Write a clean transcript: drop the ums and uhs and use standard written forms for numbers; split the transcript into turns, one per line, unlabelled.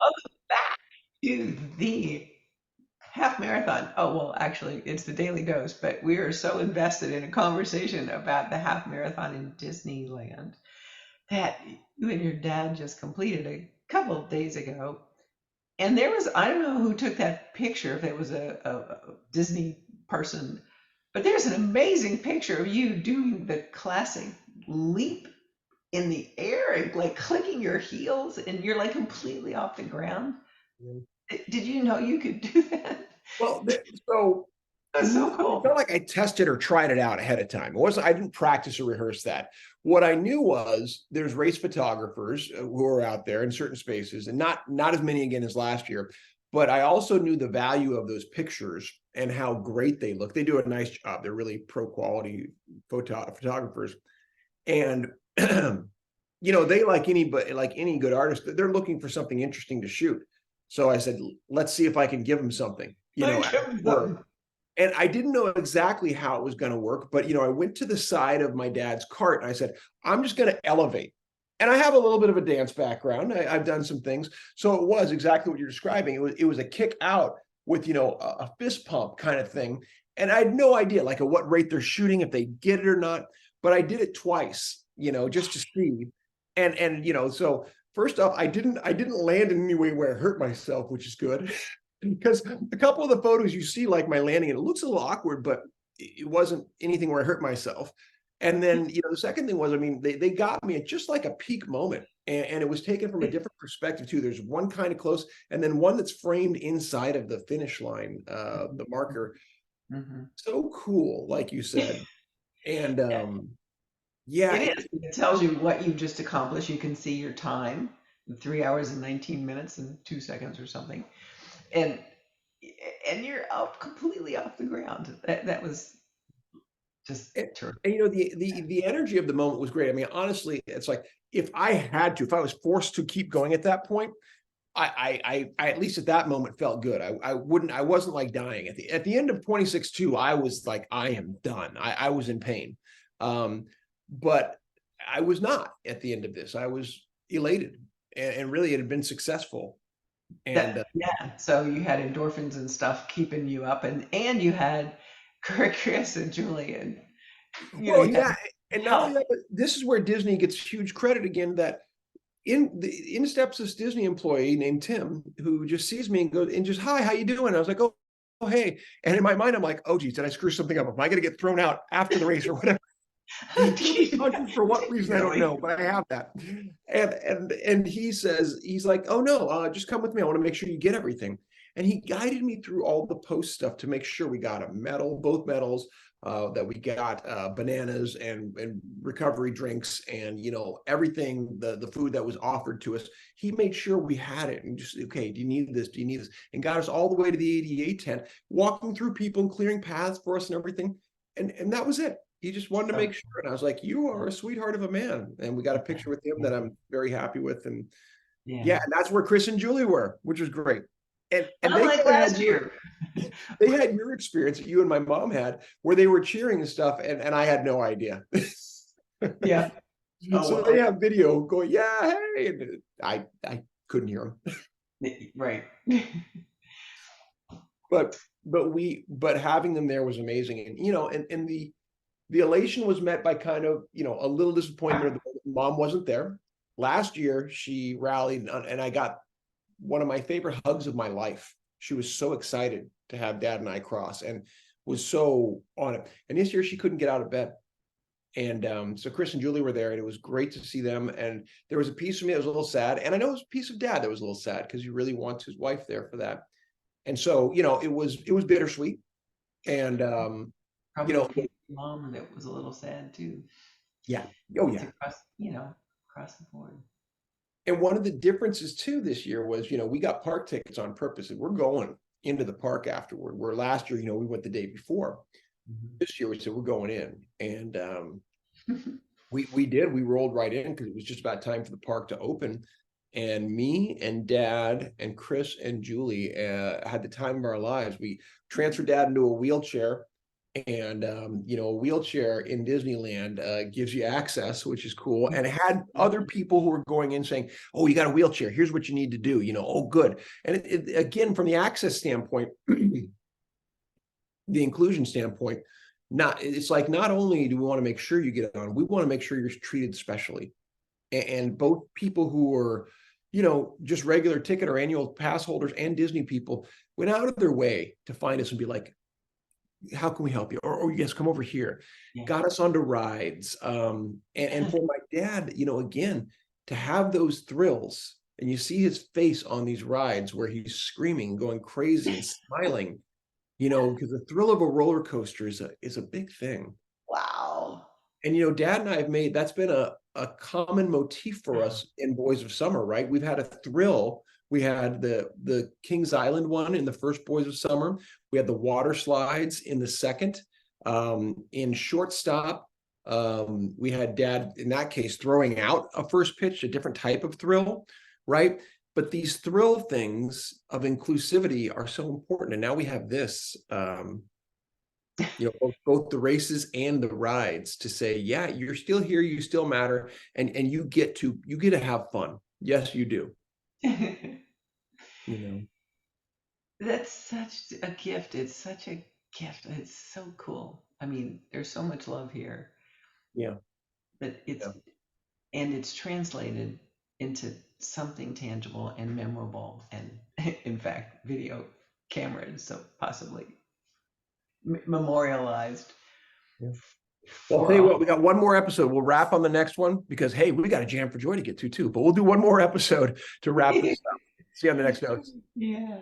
Welcome back to the half marathon. Oh, well, actually, it's the daily dose, but we are so invested in a conversation about the half marathon in Disneyland that you and your dad just completed a couple of days ago. And there was, I don't know who took that picture, if it was a Disney person, but there's an amazing picture of you doing the classic leap in the air and like clicking your heels, and you're like completely off the ground. Did you know you could do that?
Well, so
That's so
it's
cool.
not like I tested or tried it out ahead of time. It wasn't. I didn't practice or rehearse that. What I knew was there's race photographers who are out there in certain spaces, and not as many again as last year. But I also knew the value of those pictures and how great they look. They do a nice job. They're really pro quality photographers, and they like any good artist, they're looking for something interesting to shoot. So I said, let's see if I can give them something,
Like,
after
give me
work.
something.
And I didn't know exactly how it was going to work, but I went to the side of my dad's cart and I said, I'm just going to elevate. And I have a little bit of a dance background. I've done some things. So it was exactly what you're describing. It was a kick out with a fist pump kind of thing. And I had no idea like at what rate they're shooting, if they get it or not. But I did it twice, just to see. And so first off, I didn't land in any way where I hurt myself, which is good. Because a couple of the photos you see, like my landing, and it looks a little awkward, but it wasn't anything where I hurt myself. And then, the second thing was, I mean, they got me at just like a peak moment. And it was taken from a different perspective, too. There's one kind of close, and then one that's framed inside of the finish line, the marker.
Mhm.
So cool, like you said. And yeah,
It is. It tells you what you just accomplished. You can see your time, 3 hours and 19 minutes and 2 seconds or something. And and you're up completely off the ground. That was just
and,
terrific.
and the energy of the moment was great. I mean, honestly, it's like if I was forced to keep going at that point, I at least at that moment felt good. I wasn't like dying at the end of 26-2. I was like, I am done. I was in pain. But I was not at the end of this. I was elated, and really it had been successful. And
Yeah. So you had endorphins and stuff keeping you up, and you had Chris and Julie, and
well,
you
yeah,
had
and not only
help.
that, but this is where Disney gets huge credit again. That in steps this Disney employee named Tim, who just sees me and goes and just, hi, how you doing? I was like, oh, hey. And in my mind, I'm like, oh geez, did I screw something up? Am I gonna get thrown out after the race or whatever? Guilty conscience for what reason I don't
Really?
know, but I have that. And he says, he's like, oh no, just come with me. I want to make sure you get everything. And he guided me through all the post stuff to make sure we got a medal, both medals, that we got bananas and recovery drinks and everything, the food that was offered to us. He made sure we had it and just, okay, do you need this? Do you need this? And got us all the way to the ADA tent, walking through people and clearing paths for us and everything. And that was it. He just wanted to
So
make sure. And I was like, you are a sweetheart of a man. And we got a picture with him that I'm very happy with. And
yeah.
yeah, and that's where Chris and Julie were, which was great. And they
Unlike
kind of had
last
your
year.
they had your experience that you and my mom had where they were cheering and stuff, and I had no idea.
Yeah. Oh
So they
well.
have video going, yeah, hey. And I couldn't hear them.
Right.
But having them there was amazing. And and the elation was met by kind of a little disappointment that mom wasn't there. Last year she rallied, and I got one of my favorite hugs of my life. She was so excited to have dad and I cross and was so on it. And this year she couldn't get out of bed. And so Chris and Julie were there, and it was great to see them. And there was a piece of me that was a little sad, and I know it was a piece of dad that was a little sad because he really wants his wife there for that. And so it was bittersweet. And you
Probably a
know
piece of mom that was a little sad too.
yeah, oh
It's
yeah.
across the board.
And one of the differences too this year was, we got park tickets on purpose, and we're going into the park afterward. Where last year, we went the day before.
Mhm.
This year we said we're going in, and we did. We rolled right in because it was just about time for the park to open. And me and dad and Chris and Julie had the time of our lives. We transferred dad into a wheelchair, and a wheelchair in Disneyland gives you access, which is cool. And it had other people who were going in saying, "Oh, you got a wheelchair. Here's what you need to do." Oh, good. And again, from the access standpoint, the inclusion standpoint, it's like not only do we want to make sure you get on, we want to make sure you're treated specially. And both people who are, just regular ticket or annual pass holders and Disney people went out of their way to find us and be like, how can we help you? Or yes, come over here.
Yeah.
Got us onto rides. And for my dad, again, to have those thrills and you see his face on these rides where he's screaming, going crazy and smiling, because the thrill of a roller coaster is a big thing.
Wow.
And Dad and I have made that's been a common motif for us in Boys of Summer, right? We've had a thrill. We had the Kings Island one in the first Boys of Summer. We had the water slides in the second. In Shortstop, we had Dad, in that case, throwing out a first pitch, a different type of thrill, right? But these thrill things of inclusivity are so important. And now we have this, both the races and the rides to say, yeah, you're still here, you still matter, and you get to have fun. Yes, you do.
That's such a gift. It's such a gift. It's so cool. I mean, there's so much love here.
Yeah.
But it's translated into something tangible and memorable, and in fact, video cameras, so possibly memorialized.
Yeah. Well, I'll tell you what, we got one more episode. We'll wrap on the next one because, hey, we got a Jam for Joy to get to too. But we'll do one more episode to wrap this up. See you on the next notes.
Yeah.